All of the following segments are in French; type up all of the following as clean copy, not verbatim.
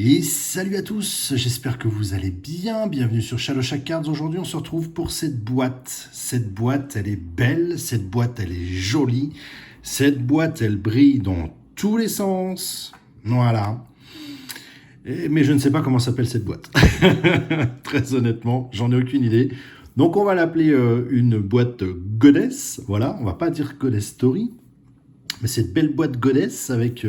Et salut à tous, j'espère que vous allez bien. Bienvenue sur Shadowshack Cards. Aujourd'hui, on se retrouve pour cette boîte. Cette boîte, elle est belle, cette boîte, elle est jolie. Cette boîte, elle brille dans tous les sens. Voilà. Mais je ne sais pas comment s'appelle cette boîte. Très honnêtement, j'en ai aucune idée. Donc, on va l'appeler une boîte Goddess. Voilà, on va pas dire Goddess Story. Mais cette belle boîte Goddess avec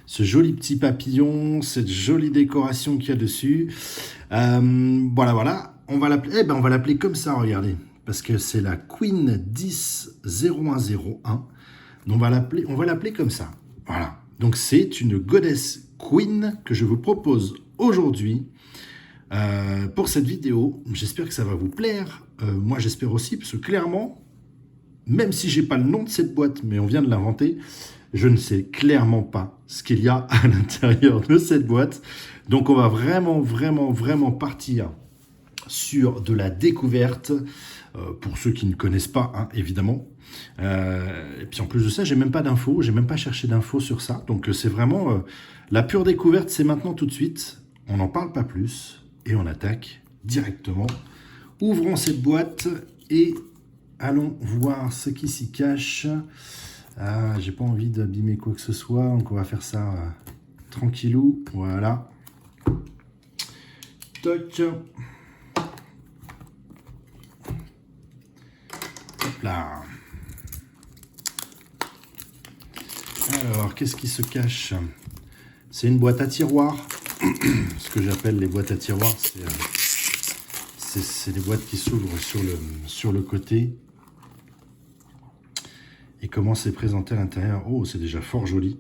ce joli petit papillon, cette jolie décoration qu'il y a dessus. Voilà. On va l'appeler comme ça, regardez. Parce que c'est la Queen 100101. On va l'appeler comme ça. Voilà. Donc c'est une Goddess Queen que je vous propose aujourd'hui pour cette vidéo. J'espère que ça va vous plaire. Moi j'espère aussi, parce que clairement, même si j'ai pas le nom de cette boîte, mais on vient de l'inventer, je ne sais clairement pas ce qu'il y a à l'intérieur de cette boîte. Donc on va vraiment partir sur de la découverte, pour ceux qui ne connaissent pas, hein, évidemment. Et puis en plus de ça, j'ai même pas d'infos, j'ai même pas cherché d'infos sur ça. Donc c'est vraiment la pure découverte, c'est maintenant tout de suite. On n'en parle pas plus et on attaque directement. Ouvrons cette boîte et allons voir ce qui s'y cache. J'ai pas envie d'abîmer quoi que ce soit, donc on va faire ça tranquillou. Voilà. Toc. Hop là. Alors, qu'est-ce qui se cache? C'est une boîte à tiroirs. Ce que j'appelle les boîtes à tiroirs, c'est des boîtes qui s'ouvrent sur le côté. Et comment c'est présenté à l'intérieur? Oh, c'est déjà fort joli.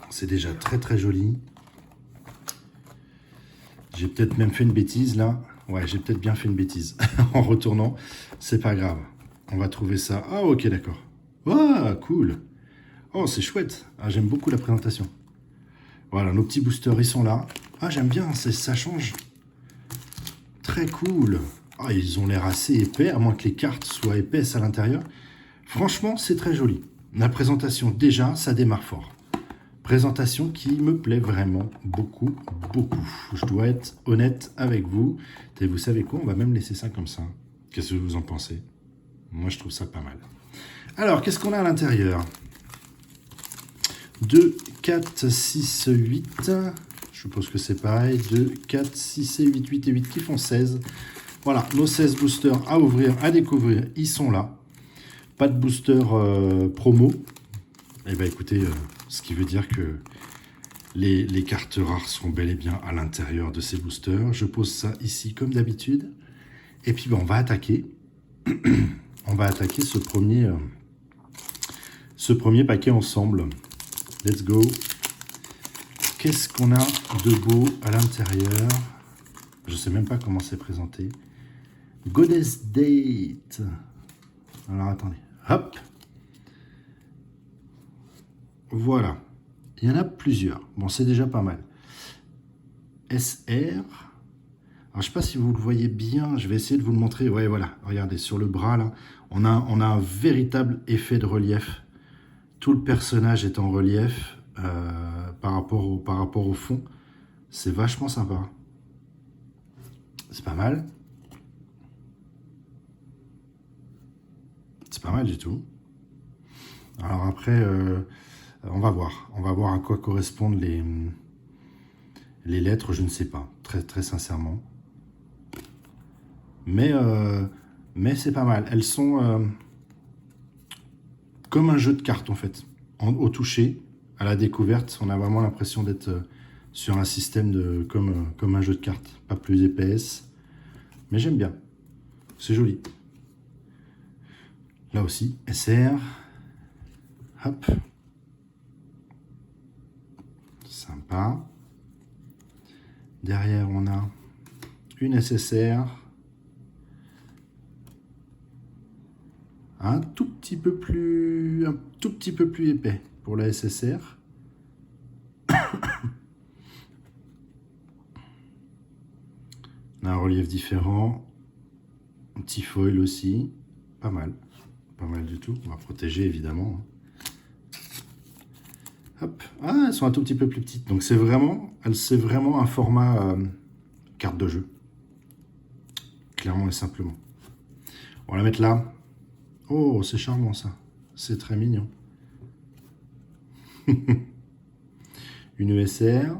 C'est déjà très joli. J'ai peut-être même fait une bêtise là. Ouais, j'ai peut-être bien fait une bêtise en retournant. C'est pas grave. On va trouver ça. Ah, ok, d'accord. Ah, cool. Oh, c'est chouette. Ah, j'aime beaucoup la présentation. Voilà, nos petits boosters, ils sont là. Ah, j'aime bien, ça change. Très cool. Ah, ils ont l'air assez épais, à moins que les cartes soient épaisses à l'intérieur. Franchement, c'est très joli. La présentation, déjà, ça démarre fort. Présentation qui me plaît vraiment beaucoup. Je dois être honnête avec vous. Et vous savez quoi, on va même laisser ça comme ça. Qu'est-ce que vous en pensez? Moi, je trouve ça pas mal. Alors, qu'est-ce qu'on a à l'intérieur? 2, 4, 6, 8. Je suppose que c'est pareil. 2, 4, 6 et 8, 8 et 8 qui font 16. Voilà, nos 16 boosters à ouvrir, à découvrir, ils sont là. Pas de booster promo. Eh bien, écoutez, ce qui veut dire que les cartes rares sont bel et bien à l'intérieur de ces boosters. Je pose ça ici comme d'habitude. Et puis, on va attaquer. On va attaquer ce premier paquet ensemble. Let's go. Qu'est-ce qu'on a de beau à l'intérieur? Je ne sais même pas comment c'est présenté. Goddess Date. Alors, attendez. Hop. Voilà. Il y en a plusieurs. Bon, c'est déjà pas mal. SR. Alors, je ne sais pas si vous le voyez bien. Je vais essayer de vous le montrer. Ouais, voilà. Regardez, sur le bras, là, on a un véritable effet de relief. Tout le personnage est en relief par rapport au fond. C'est vachement sympa. C'est pas mal. C'est pas mal du tout. Alors après, on va voir. On va voir à quoi correspondent les lettres, je ne sais pas. Très sincèrement. Mais c'est pas mal. Elles sont comme un jeu de cartes, en fait. Au toucher, à la découverte, on a vraiment l'impression d'être sur un système comme un jeu de cartes. Pas plus épaisse. Mais j'aime bien. C'est joli. Là aussi, SR. Hop. Sympa. Derrière, on a une SSR. Un tout petit peu plus épais pour la SSR. On a un relief différent. Un petit foil aussi. Pas mal du tout. On va protéger évidemment. Hop, Ah, elles sont un tout petit peu plus petites. Donc c'est vraiment un format carte de jeu. Clairement et simplement. On va la mettre là. Oh, c'est charmant ça. C'est très mignon. Une ESR.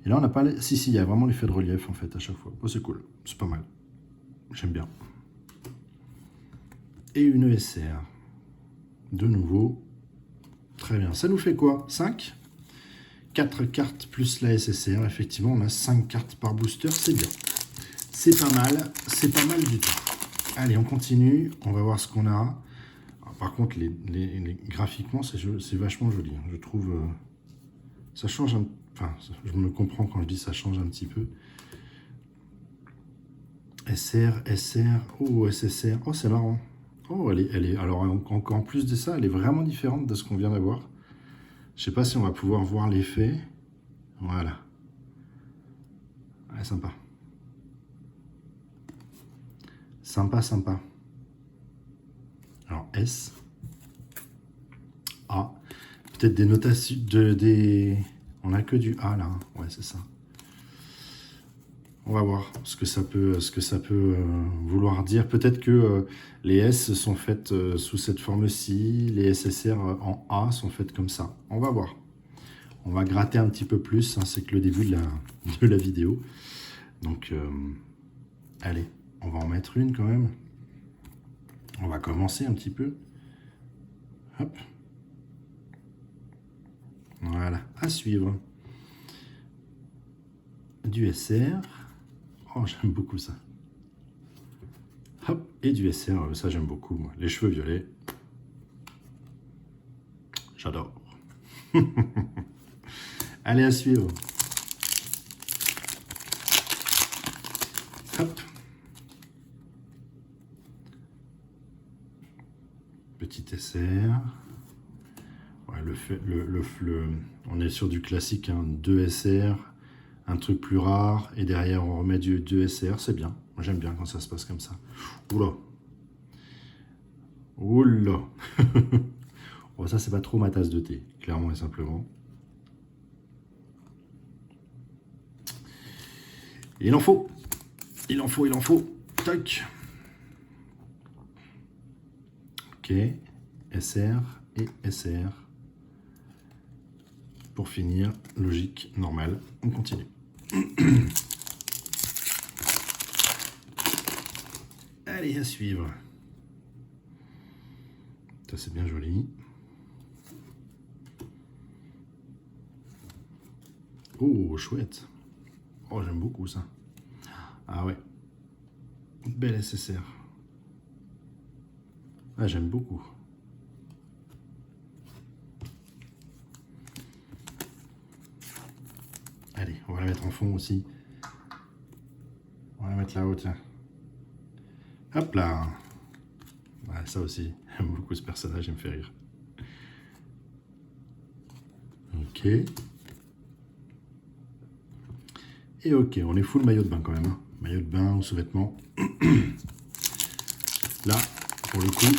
Et là, on n'a pas... Si, il y a vraiment l'effet de relief, en fait, à chaque fois. Oh, c'est cool. C'est pas mal. J'aime bien. Et une ESR. De nouveau. Très bien. Ça nous fait quoi? 5 4 cartes plus la SSR. Effectivement, on a 5 cartes par booster. C'est bien. C'est pas mal. C'est pas mal du tout. Allez, on continue. On va voir ce qu'on a. Alors, par contre, graphiquement, c'est vachement joli. Je trouve... ça change un... Enfin, je me comprends quand je dis ça change un petit peu. SR, SR, oh, SSR. Oh, c'est marrant. Oh, elle est... Alors, encore en plus de ça, elle est vraiment différente de ce qu'on vient d'avoir. Je sais pas si on va pouvoir voir l'effet. Voilà. Ouais, sympa. Sympa, sympa. Alors, S. A. Peut-être des notations... On n'a que du A, là. Ouais, c'est ça. On va voir ce que ça peut vouloir dire. Peut-être que les S sont faites sous cette forme-ci, les SSR en A sont faites comme ça. On va voir. On va gratter un petit peu plus, hein, c'est que le début de la vidéo. Donc, allez, on va en mettre une quand même. On va commencer un petit peu. Hop. Voilà, à suivre. Du SR. Oh, j'aime beaucoup ça. Hop, et du SR, ça j'aime beaucoup, moi. Les cheveux violets. J'adore. Allez, à suivre. Hop. Petit SR. Ouais, on est sur du classique, hein, 2 SR, un truc plus rare, et derrière on remet du 2 SR, c'est bien. Moi j'aime bien quand ça se passe comme ça. Oula. Oula. Bon, ça c'est pas trop ma tasse de thé, clairement et simplement. Il en faut. Il en faut, il en faut. Tac. Ok. SR et SR. Pour finir, logique, normale, on continue. Allez, à suivre. Ça, c'est bien joli. Oh, chouette. Oh, j'aime beaucoup ça. Ah ouais. Belle SSR. Ah, j'aime beaucoup. Allez, on va la mettre en fond aussi. On va la mettre là-haut, tiens. Hop là. Ouais, ça aussi, j'aime beaucoup ce personnage, il me fait rire. Ok. Et ok, on est full maillot de bain quand même. Hein. Maillot de bain ou sous-vêtements. Là, pour le coup,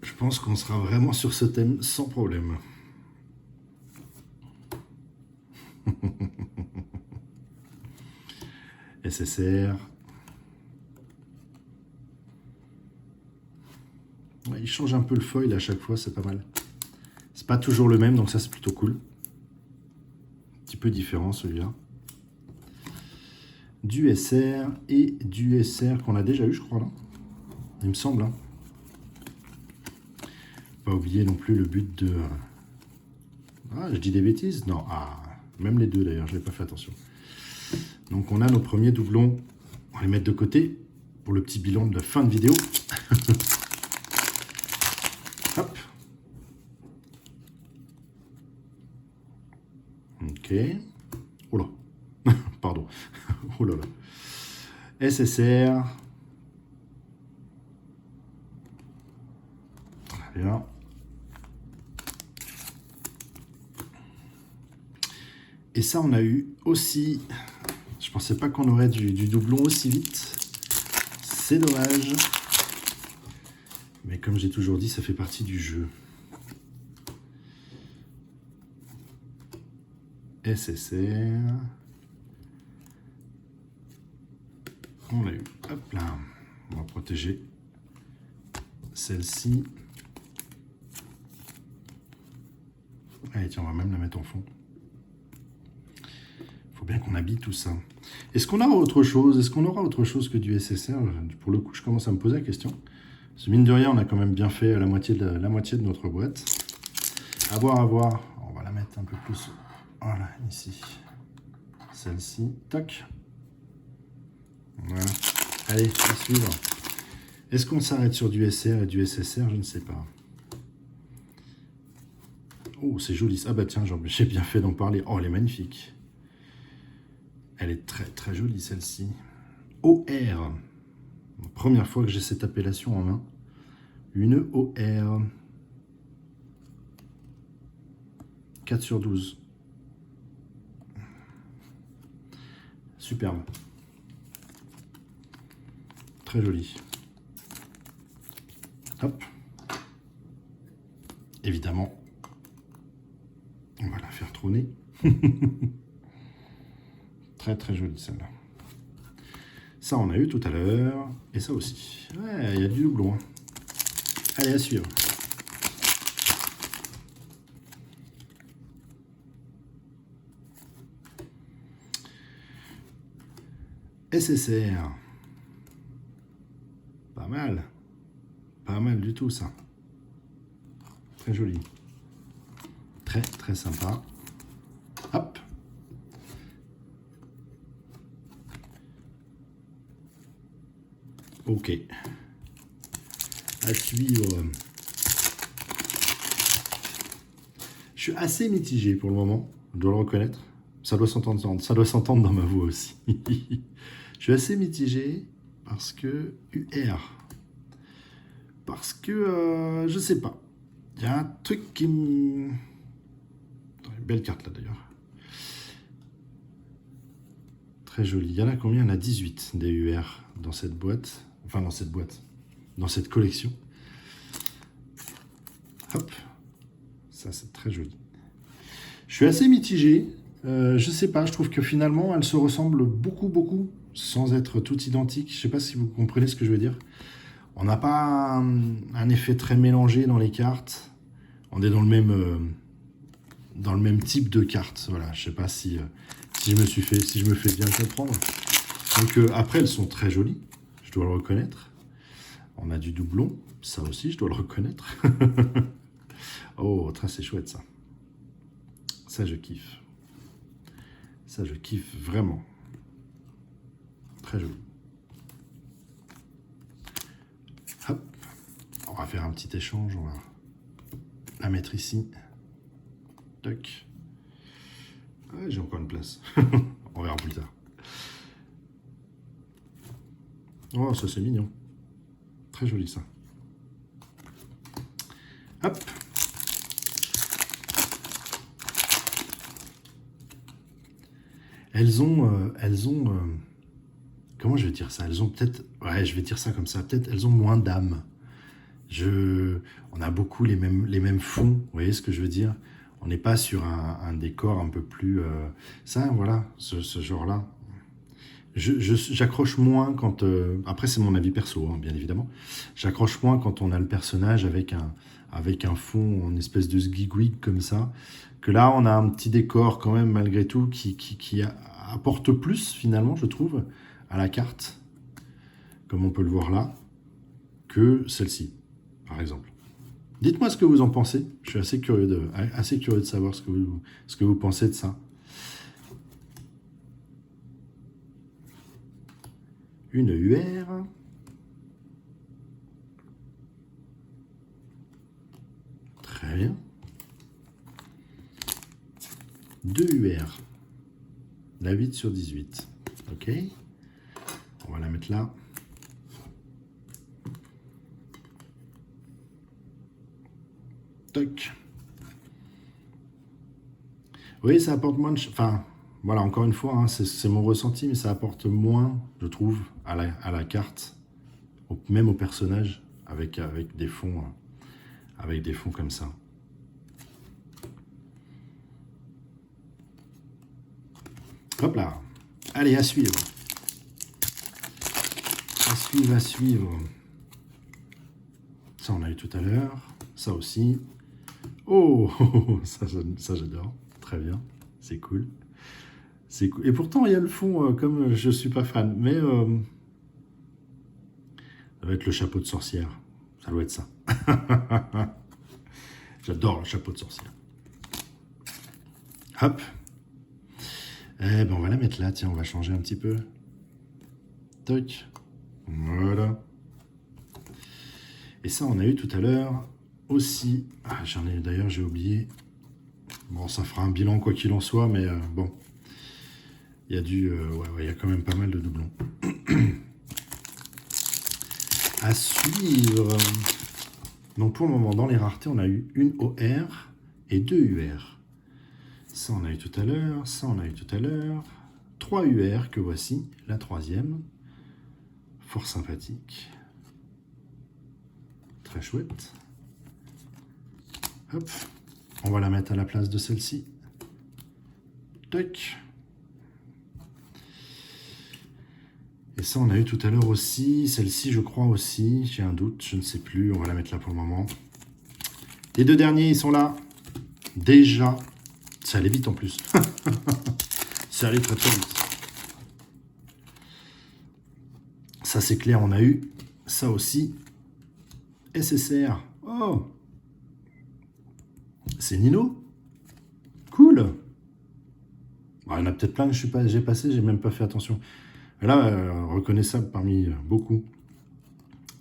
je pense qu'on sera vraiment sur ce thème sans problème. SSR. Ouais, il change un peu le foil à chaque fois, c'est pas mal. C'est pas toujours le même, donc ça c'est plutôt cool. Un petit peu différent celui-là. Du SR et du SR qu'on a déjà eu, je crois, là. Il me semble. Hein. Pas oublier non plus le but de... Ah, je dis des bêtises? Non, ah, même les deux d'ailleurs, je n'ai pas fait attention. Donc on a nos premiers doublons. On va les mettre de côté pour le petit bilan de la fin de vidéo. Hop. Ok. Oh là. Pardon. Oh là là. SSR. Très bien. Et ça, on a eu aussi... Je pensais pas qu'on aurait du doublon aussi vite. C'est dommage. Mais comme j'ai toujours dit, ça fait partie du jeu. SSR. On l'a eu. Hop là. On va protéger celle-ci. Allez, tiens, on va même la mettre en fond. Il faut bien qu'on habille tout ça. Est-ce qu'on aura autre chose? Est-ce qu'on aura autre chose que du SSR? Pour le coup, je commence à me poser la question. Parce que mine de rien, on a quand même bien fait la moitié de notre boîte. À voir, à voir. On va la mettre un peu plus. Voilà, ici. Celle-ci. Toc. Voilà. Allez, à suivre. Est-ce qu'on s'arrête sur du SR et du SSR? Je ne sais pas. Oh, c'est joli. Ah bah tiens, j'ai bien fait d'en parler. Oh, elle est magnifique. Elle est très très jolie celle-ci. OR. Première fois que j'ai cette appellation en main. Une OR. 4 sur 12. Superbe. Très joli. Hop. Évidemment, on va la faire trôner. Très très jolie celle-là. Ça on a eu tout à l'heure. Et ça aussi. Ouais, il y a du doublon. Allez, à suivre. SSR. Pas mal. Pas mal du tout ça. Très joli. Très très sympa. Hop. Ok. À suivre. Je suis assez mitigé pour le moment, je dois le reconnaître. Ça doit s'entendre dans ma voix aussi. Je suis assez mitigé parce que UR. Parce que je sais pas. Il y a un truc qui me... Une belle carte là d'ailleurs. Très jolie. Il y en a combien? Il y en a 18 des UR dans cette boîte. Enfin dans cette boîte. Dans cette collection. Hop. Ça c'est très joli. Je suis assez mitigé. Je sais pas, je trouve que finalement elles se ressemblent beaucoup sans être toutes identiques. Je sais pas si vous comprenez ce que je veux dire. On n'a pas un effet très mélangé dans les cartes. On est dans le même type de cartes. Voilà, je sais pas si je me fais bien comprendre. Donc après, elles sont très jolies, je dois le reconnaître. On a du doublon, ça aussi, je dois le reconnaître. Oh, c'est chouette ça. Ça, je kiffe. Ça, je kiffe vraiment. Très joli. Hop, on va faire un petit échange. On va la mettre ici. Toc. Ah, j'ai encore une place. On verra plus tard. Oh, ça c'est mignon. Très joli ça. Hop. Elles ont comment je vais dire ça? Elles ont peut-être, ouais, je vais dire ça comme ça. Peut-être elles ont moins d'âme. On a beaucoup les mêmes fonds. Vous voyez ce que je veux dire? On n'est pas sur un décor un peu plus... ça, voilà, ce genre-là. J'accroche moins quand... après, c'est mon avis perso, hein, bien évidemment. J'accroche moins quand on a le personnage avec un fond en espèce de sgigwig comme ça. Que là, on a un petit décor quand même, malgré tout, qui apporte plus, finalement, je trouve, à la carte, comme on peut le voir là, que celle-ci, par exemple. Dites-moi ce que vous en pensez. Je suis assez curieux de savoir ce que vous pensez de ça. Une UR. Très bien. 2 UR. La 8 sur 18. Ok. On va la mettre là. Toc. Oui, ça apporte moins de... Enfin, voilà, encore une fois, hein, c'est mon ressenti, mais ça apporte moins, je trouve, à la carte, même au personnage, avec des fonds comme ça. Hop là. Allez, à suivre. À suivre. Ça, on a eu tout à l'heure. Ça aussi. Oh, ça j'adore. Très bien. C'est cool. C'est cool. Et pourtant, il y a le fond, comme je suis pas fan. Mais ça va être le chapeau de sorcière. Ça doit être ça. J'adore le chapeau de sorcière. Hop. Eh ben, on va la mettre là. Tiens, on va changer un petit peu. Toc. Voilà. Et ça, on a eu tout à l'heure aussi. Ah, d'ailleurs, j'ai oublié. Bon, ça fera un bilan quoi qu'il en soit, mais bon. Il y a il y a quand même pas mal de doublons. À suivre. Donc pour le moment, dans les raretés, on a eu une OR et 2 UR. Ça, on a eu tout à l'heure. Ça, on a eu tout à l'heure. 3 UR que voici. La troisième. Fort sympathique. Très chouette. Hop. On va la mettre à la place de celle-ci. Toc. Et ça, on a eu tout à l'heure aussi. Celle-ci, je crois aussi. J'ai un doute, je ne sais plus. On va la mettre là pour le moment. Les 2 derniers, ils sont là. Déjà. Ça allait vite en plus. Ça allait très très vite. Ça, c'est clair, on a eu ça aussi. SSR. Oh, c'est Nino. Cool. Bon, il y en a peut-être plein que j'ai passé, j'ai même pas fait attention. Et là, reconnaissable parmi beaucoup.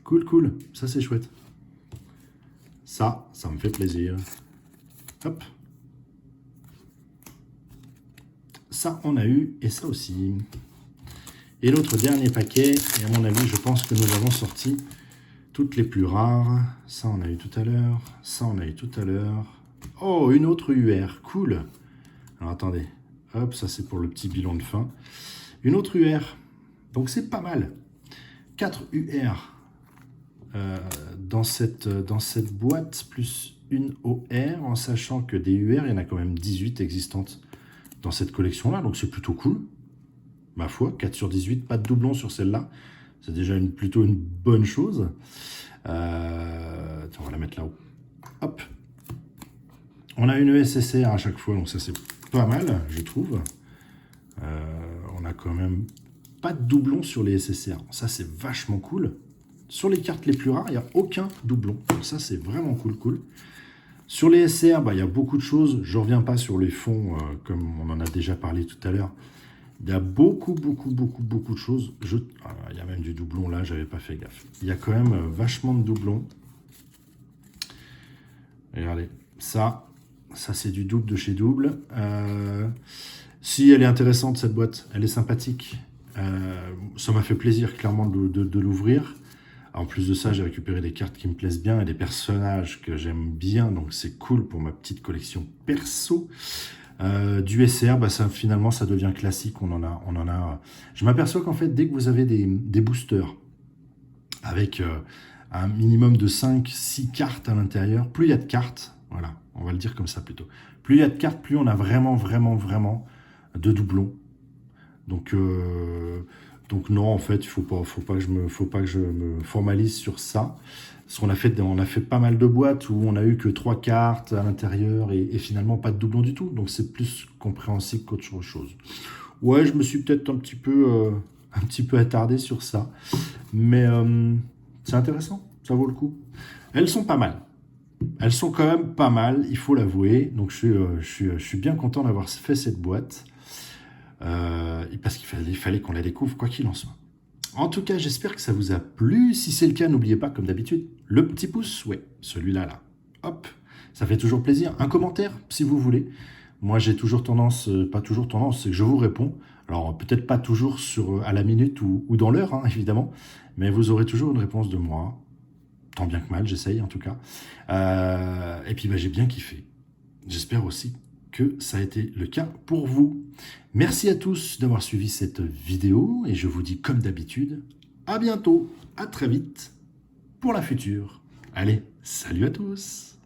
Cool, cool. Ça, c'est chouette. Ça me fait plaisir. Hop. Ça, on a eu. Et ça aussi. Et l'autre dernier paquet. Et à mon avis, je pense que nous avons sorti toutes les plus rares. Ça, on a eu tout à l'heure. Ça, on a eu tout à l'heure. Oh, une autre UR. Cool. Alors, attendez. Hop, ça, c'est pour le petit bilan de fin. Une autre UR. Donc, c'est pas mal. 4 UR dans cette boîte, plus une OR, en sachant que des UR, il y en a quand même 18 existantes dans cette collection-là. Donc, c'est plutôt cool. Ma foi, 4 sur 18, pas de doublon sur celle-là. C'est déjà plutôt une bonne chose. On va la mettre là-haut. Hop. On a une SSR à chaque fois, donc ça c'est pas mal, je trouve. On a quand même pas de doublon sur les SSR. Ça c'est vachement cool. Sur les cartes les plus rares, il n'y a aucun doublon. Donc ça c'est vraiment cool. Sur les SR, il y a beaucoup de choses. Je ne reviens pas sur les fonds, comme on en a déjà parlé tout à l'heure. Il y a beaucoup de choses. Il y a même du doublon là, j'avais pas fait gaffe. Il y a quand même vachement de doublons. Regardez, ça c'est du double de chez Double. Si elle est intéressante cette boîte, elle est sympathique. Ça m'a fait plaisir clairement de l'ouvrir. En plus de ça, j'ai récupéré des cartes qui me plaisent bien et des personnages que j'aime bien. Donc c'est cool pour ma petite collection perso. Du SR, finalement, ça devient classique. On en a. Je m'aperçois qu'en fait, dès que vous avez des boosters avec un minimum de 5-6 cartes à l'intérieur, plus il y a de cartes, voilà, on va le dire comme ça plutôt. Plus il y a de cartes, plus on a vraiment de doublons. Donc non, en fait, il faut pas que je me formalise sur ça. Parce qu'on a fait pas mal de boîtes où on a eu que 3 cartes à l'intérieur et finalement pas de doublon du tout. Donc c'est plus compréhensible qu'autre chose. Ouais, je me suis peut-être un petit peu attardé sur ça. Mais c'est intéressant, ça vaut le coup. Elles sont pas mal. Elles sont quand même pas mal, il faut l'avouer. Donc je suis bien content d'avoir fait cette boîte. Parce qu'il fallait qu'on la découvre quoi qu'il en soit. En tout cas, j'espère que ça vous a plu. Si c'est le cas, n'oubliez pas, comme d'habitude, le petit pouce. Ouais, celui-là, là. Hop, ça fait toujours plaisir. Un commentaire, si vous voulez. Moi, j'ai toujours tendance, pas toujours tendance, c'est que je vous réponds. Alors, peut-être pas toujours à la minute ou dans l'heure, hein, évidemment. Mais vous aurez toujours une réponse de moi. Tant bien que mal, j'essaye en tout cas. Et puis, j'ai bien kiffé. J'espère aussi que ça a été le cas pour vous. Merci à tous d'avoir suivi cette vidéo et je vous dis comme d'habitude, à bientôt, à très vite. pour la future. Allez, salut à tous!